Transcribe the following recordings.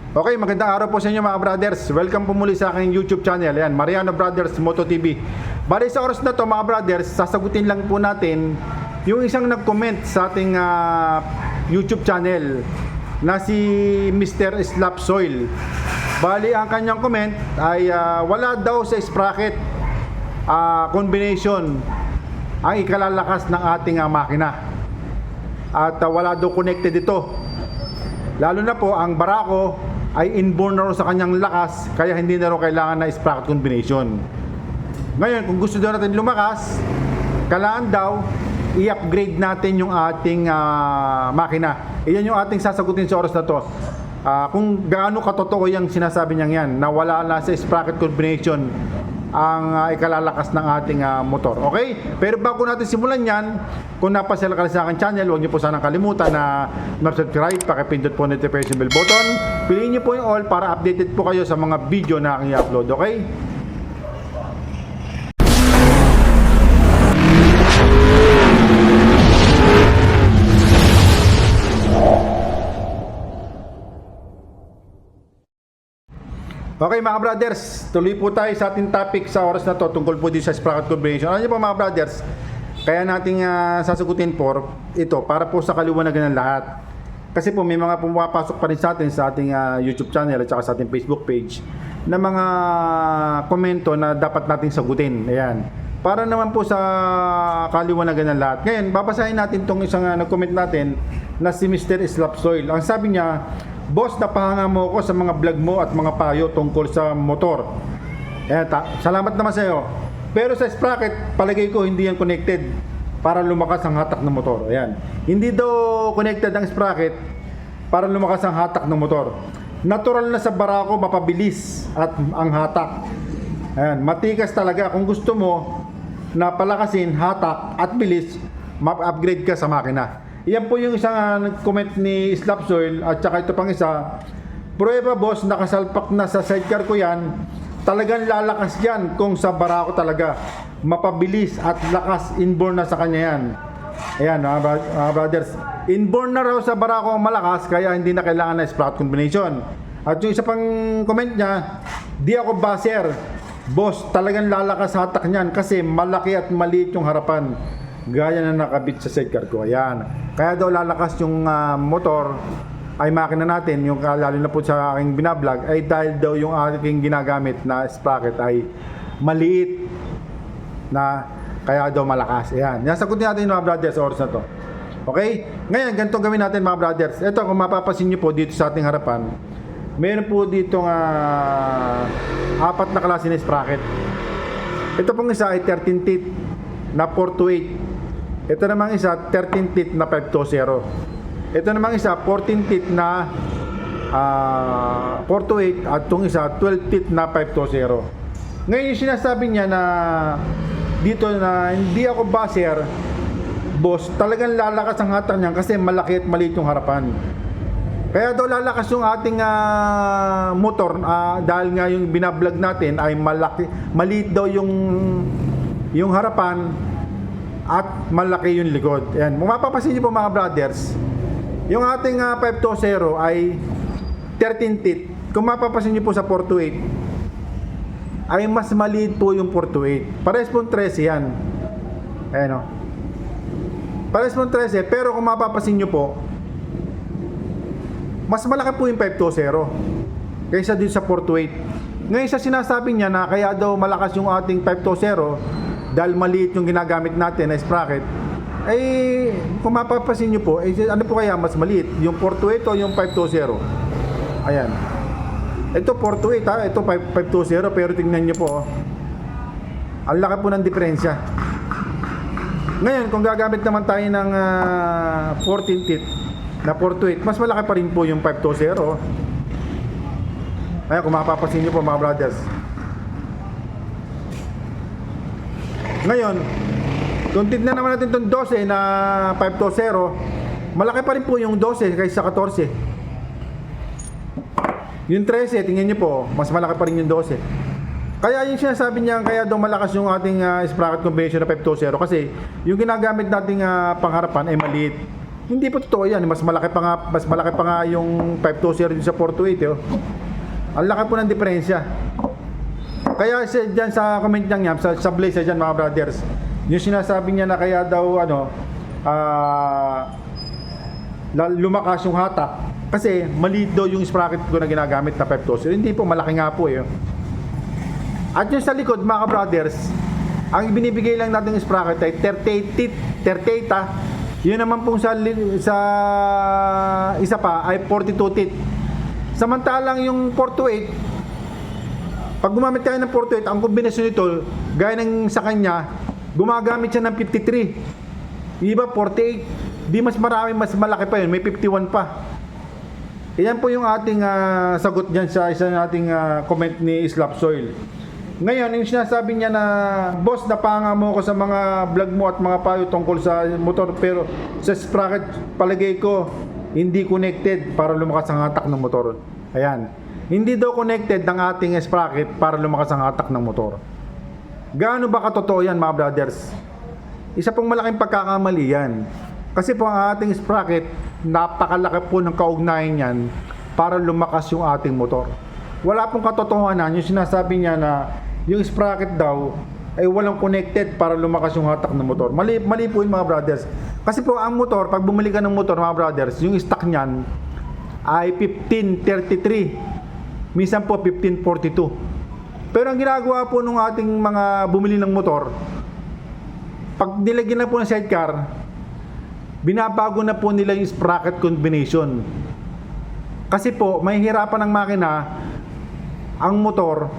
Okay, magandang araw po sa inyo mga brothers. Welcome po muli sa aking YouTube channel. Ayan, Mariano Brothers Moto TV. Bali sa oras na to mga brothers, sasagutin lang po natin yung isang nag-comment sa ating YouTube channel na si Mr. Slap Soil. Bali ang kanyang comment ay wala daw sa sprocket combination ang ikalalakas ng ating makina. At wala daw connected ito. Lalo na po ang Barako ay inborn na sa kanyang lakas, kaya hindi na rin kailangan na sprocket combination. Ngayon, kung gusto daw natin lumakas, kailangan daw i-upgrade natin yung ating makina. Iyan yung ating sasagutin sa oras na to. Kung gaano katotoo yung sinasabi niya yan, na wala na sa sprocket combination ang ikalalakas ng ating motor. Okay? Pero bago natin simulan yan, kung napasala ka sa aking channel, huwag niyo po sanang kalimutan na mag-subscribe, pakipindot po notification bell button. Piliin niyo po yung all para updated po kayo sa mga video na aking i-upload. Okay? Okay mga brothers, tuloy po tayo sa ating topic sa oras na to tungkol po din sa sprocket combination. Alam niyo po mga brothers, kaya nating sasagutin po ito para po sa kaliwanagan ng lahat. Kasi po may mga pumapasok pa rin sa atin sa ating YouTube channel at saka sa ating Facebook page na mga komento na dapat nating sagutin. Ayan. Para naman po sa kaliwanagan ng lahat. Ngayon, babasahin natin itong isang nag-comment natin na si Mr. Slap Soil. Ang sabi niya, "Boss, napahanga mo ako sa mga vlog mo at mga payo tungkol sa motor." Ayan, salamat naman sa iyo. Pero sa sprocket, palagay ko hindi yan connected para lumakas ang hatak ng motor. Ayan. Hindi daw connected ang sprocket para lumakas ang hatak ng motor. Natural na sa Barako mapabilis at ang hatak. Ayan, matikas talaga. Kung gusto mo na palakasin, hatak at bilis, ma-upgrade ka sa makina. Yan po yung isang comment ni Slap Soil at saka ito pang isa. Prueba boss, nakasalpak na sa sidecar ko yan. Talagang lalakas yan kung sa Barako talaga. Mapabilis at lakas, inborn na sa kanya yan. Ayan mga brothers. Inborn na raw sa Barako ang malakas, kaya hindi na kailangan na sprocket combination. At yung isa pang comment niya, "Di ako baser. Boss, talagang lalakas hatak niyan kasi malaki at maliit yung harapan. Gaya na nakabit sa sidecar ko." Ayan. Kaya daw lalakas yung motor ay makina natin, yung lalo na po sa aking binablog, ay dahil daw yung aking ginagamit na sprocket ay maliit na kaya daw malakas. Ayan. Nasagot natin mga brothers sa oras na to. Okay? Ngayon, ganito gawin natin mga brothers. Ito, kung mapapasin nyo po dito sa ating harapan, meron po dito apat na klase ng sprocket. Ito pong isa ay 13 teeth na 428. Ito namang isa 13 teeth na 520. Ito namang isa 14 teeth na 428 at itong isa 12 teeth na 520. Ngayon yung sinasabi niya na dito na hindi ako baser, boss, talagang lalakas ang hatak niyan kasi malaki at maliit yung harapan. Kaya daw lalakas yung ating motor dahil nga yung binablog natin ay maliit daw yung harapan at malaki yung likod. Ayan. Kung mapapasin niyo po mga brothers, yung ating 520 ay 13 teeth. Kung mapapasin niyo po sa 428, ay mas maliit po yung 428. Pares po 13 yan. Ayan o. Pares po 13, pero kung mapapasin niyo po, mas malaki po yung 520 kaysa din sa 428. Ngayon sa sinasabi niya na kaya daw malakas yung ating 520 dahil maliit yung ginagamit natin na sprocket, ay kung mapapasin nyo po, ano po kaya mas maliit? Yung 428 o yung 520? Ayan. Ito 428 ito 520, pero tingnan nyo po, ang laki po ng diferensya. Ngayon, kung gagamit naman tayo ng 14 teeth na 428, mas malaki pa rin po yung 520. Ayan, kung mapapasin nyo po mga brothers. Ngayon, kung tignan naman natin itong 12 na 520, malaki pa rin po yung 12 kaysa 14. Yung 13, tingnan nyo po, mas malaki pa rin yung 12. Kaya yung sinasabi niya, kaya daw malakas yung ating sprocket combination na 520 kasi yung ginagamit nating pangharapan ay maliit. Hindi po totoo yan. Mas malaki pa nga yung 520 sa 428 oh. Ang laki po ng diferensya. Kaya dyan sa comment niya, sa Blaze dyan mga brothers, yung sinasabi niya na kaya daw lumakas yung hatak kasi maliit daw yung sprocket ko na ginagamit na 520. Hindi po, malaki nga po eh. At yung sa likod mga brothers, ang binibigay lang natin yung sprocket ay 38 yun naman pong sa isa pa ay 42 teeth. Samantalang yung 428, pag gumamit kayo ng 428, ang kombinasyon nito, gaya ng sa kanya, gumagamit siya ng 53. Iba 48. Di mas marami, mas malaki pa yun. May 51 pa. Iyan po yung ating sagot dyan sa isa nating comment ni Slap Soil. Ngayon, yung sinasabi niya na, boss, napanga mo ko sa mga vlog mo at mga payo tungkol sa motor, pero sa sprocket, palagay ko, hindi connected para lumakas ang hatak ng motor. Ayan. Hindi daw connected ng ating sprocket para lumakas ang hatak ng motor. Gaano ba katotoo yan mga brothers? Isa pong malaking pagkakamali yan. Kasi po ang ating sprocket, napakalaki po ng kaugnayan yan para lumakas yung ating motor. Wala pong katotohanan yung sinasabi niya na yung sprocket daw ay walang connected para lumakas yung hatak ng motor. Mali po yun mga brothers. Kasi po ang motor, pag bumili ka ng motor mga brothers, yung stock niyan ay 1533. Minsan po 1542. Pero ang ginagawa po nung ating mga bumili ng motor, pag nilagyan na po ng sidecar, binabago na po nila yung sprocket combination. Kasi po, may hirapan ng makina ang motor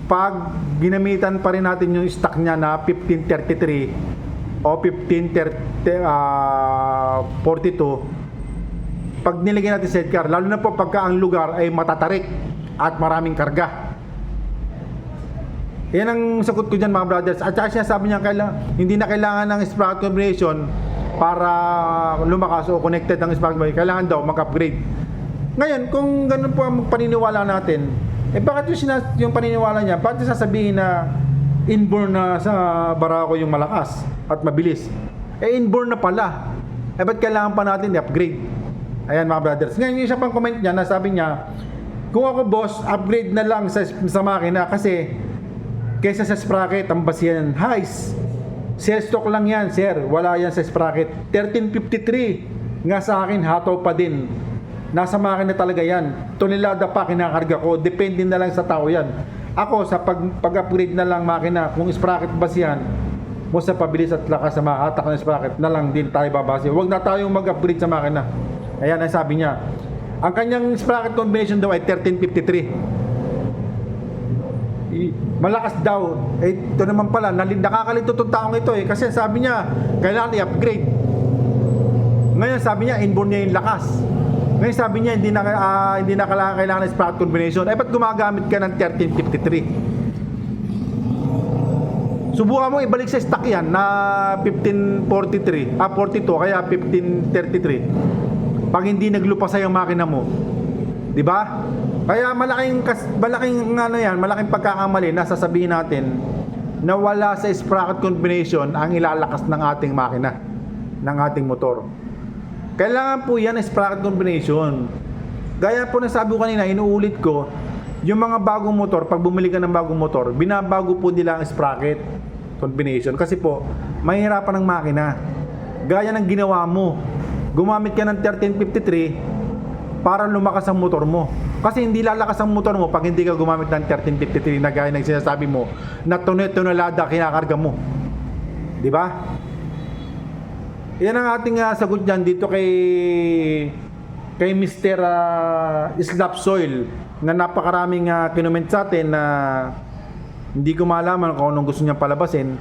pag ginamitan pa rin natin yung stock niya na 1533 o 1542. Pag nilagyan natin sidecar, lalo na po pagka ang lugar ay matatarik at maraming karga. Yan ang sagot ko dyan mga brothers. At saka sinasabi niya hindi na kailangan ng sprocket combination para lumakas o connected ang sprocket combination. Kailangan daw mag-upgrade. Ngayon, kung ganun po ang paniniwala natin, bakit yung paniniwala niya, bakit sasabihin na inborn na sa Barako yung malakas at mabilis? Inborn na pala. Ba't kailangan pa natin i-upgrade? Ayan mga brothers. Ngayon, yung isa pang comment niya, nasabi niya, kung ako boss, upgrade na lang sa makina kasi kaysa sa sprocket, ang basihan, highs. Sales stock lang yan, sir. Wala yan sa sprocket. 1353 nga sa akin, hataw pa din. Nasa makina talaga yan. Tonelada pa kinakarga ko. Depende na lang sa tao yan. Ako, sa pag-upgrade na lang makina, kung sprocket basihan, mo sa pabilis at lakas sa makahatak ng sprocket na lang din tayo babase. Huwag na tayong mag-upgrade sa makina. Ayan ang sabi niya. Ang kanyang sprocket combination daw ay 1353. Malakas daw. Ito naman pala, nakakalito itong taong ito kasi sabi niya, kailangan i-upgrade. Ngayon sabi niya, inborn niya yung lakas. Ngayon sabi niya, hindi na kailangan ng sprocket combination. Ba't gumagamit ka ng 1353? Subukan mo ibalik sa stock yan na 1542, kaya 1533. Pag hindi naglupa sa yung makina mo. Di ba? Kaya malaking pagkakamali na sasabihin natin na wala sa sprocket combination ang ilalakas ng ating makina, ng ating motor. Kailangan po yan sprocket combination. Gaya po na sabi ko kanina, inuulit ko, yung mga bagong motor, pag bumili ka ng bagong motor, binabago po nila ang sprocket combination. Kasi po, mahirapan ng makina. Gaya ng ginawa mo, gumamit ka ng 1353 para lumakas ang motor mo. Kasi hindi lalakas ang motor mo pag hindi ka gumamit ng 1353 na gaya ng sinasabi mo na tonelada kinakarga mo. Di ba? Yan ang ating sagot dyan dito kay Mr. Slap Soil na napakaraming kinument sa atin na hindi ko malaman kung anong gusto niyang palabasin,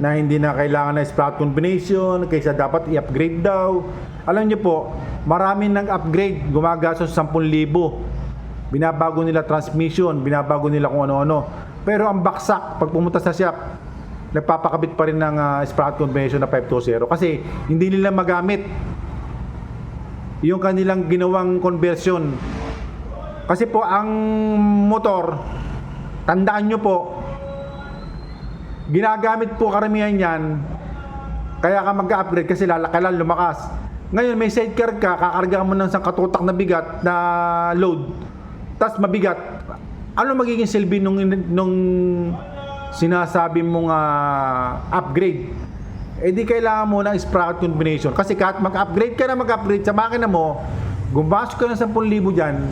na hindi na kailangan na sprocket combination kaysa dapat i-upgrade daw. Alam niyo po, marami nag-upgrade, gumagastos 10,000. Binabago nila transmission, binabago nila kung ano-ano. Pero ang baksak, pag pumunta sa shop, nagpapakabit pa rin ng sprocket combination na 520 kasi hindi nila magamit yung kanilang ginawang conversion. Kasi po ang motor, tandaan nyo po, ginagamit po karamihan yan kaya ka mag-upgrade kasi kailangan lumakas. Ngayon, may sidecar ka, kakarga mo ng isang katutak na bigat na load, tas mabigat. Ano magiging silbi nung sinasabi mong upgrade? Eh di kailangan mo ng sprocket combination. Kasi kahit mag-upgrade ka na mag-upgrade sa makina mo, gumastos ka ng 10,000 dyan,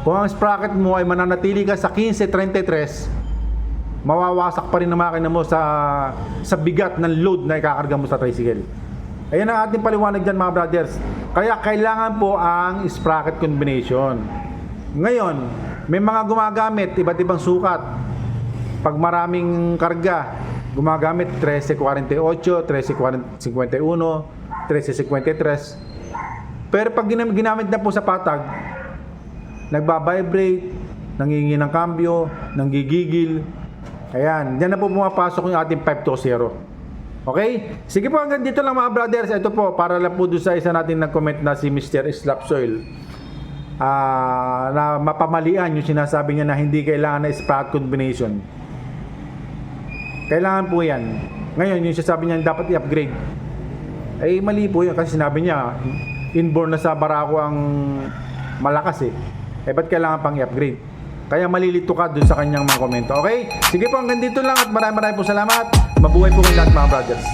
kung ang sprocket mo ay mananatili ka sa 1533, mawawasak pa rin ang makina mo sa bigat ng load na ikakarga mo sa tricycle. Ayan ang ating paliwanag dyan mga brothers. Kaya kailangan po ang sprocket combination. Ngayon, may mga gumagamit iba't ibang sukat. Pag maraming karga, gumagamit 1348, 1351, 1353. Pero pag ginamit na po sa patag, nagbabibrate, nangingi ng cambio, nanggigigil. Ayan, diyan na po pumapasok yung ating 520. Okay? Sige po, hanggang dito lang mga brothers. Ito po, para lang po doon sa isa natin nag-comment na si Mr. Slapsoil. Na mapamalian yung sinasabi niya na hindi kailangan na sprocket combination. Kailangan po yan. Ngayon, yung sinasabi niya dapat i-upgrade. Ay mali po yun kasi sinabi niya inborn na sa barako ang malakas eh. Eh ba't kailangan pang i-upgrade? Kaya malilito ka dun sa kanyang mga komento. Okay? Sige po, hanggang dito lang at maraming po salamat. Mabuhay po kayo lahat mga brothers.